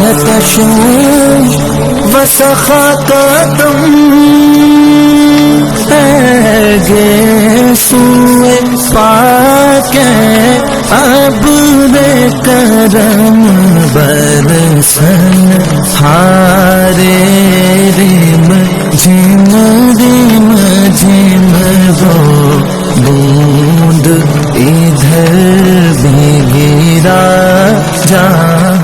आतशों वसखा का दम गे सुए पाके अब रे करम बरसन हारे रिम झिम वो बूंद इधर भी गिरा जा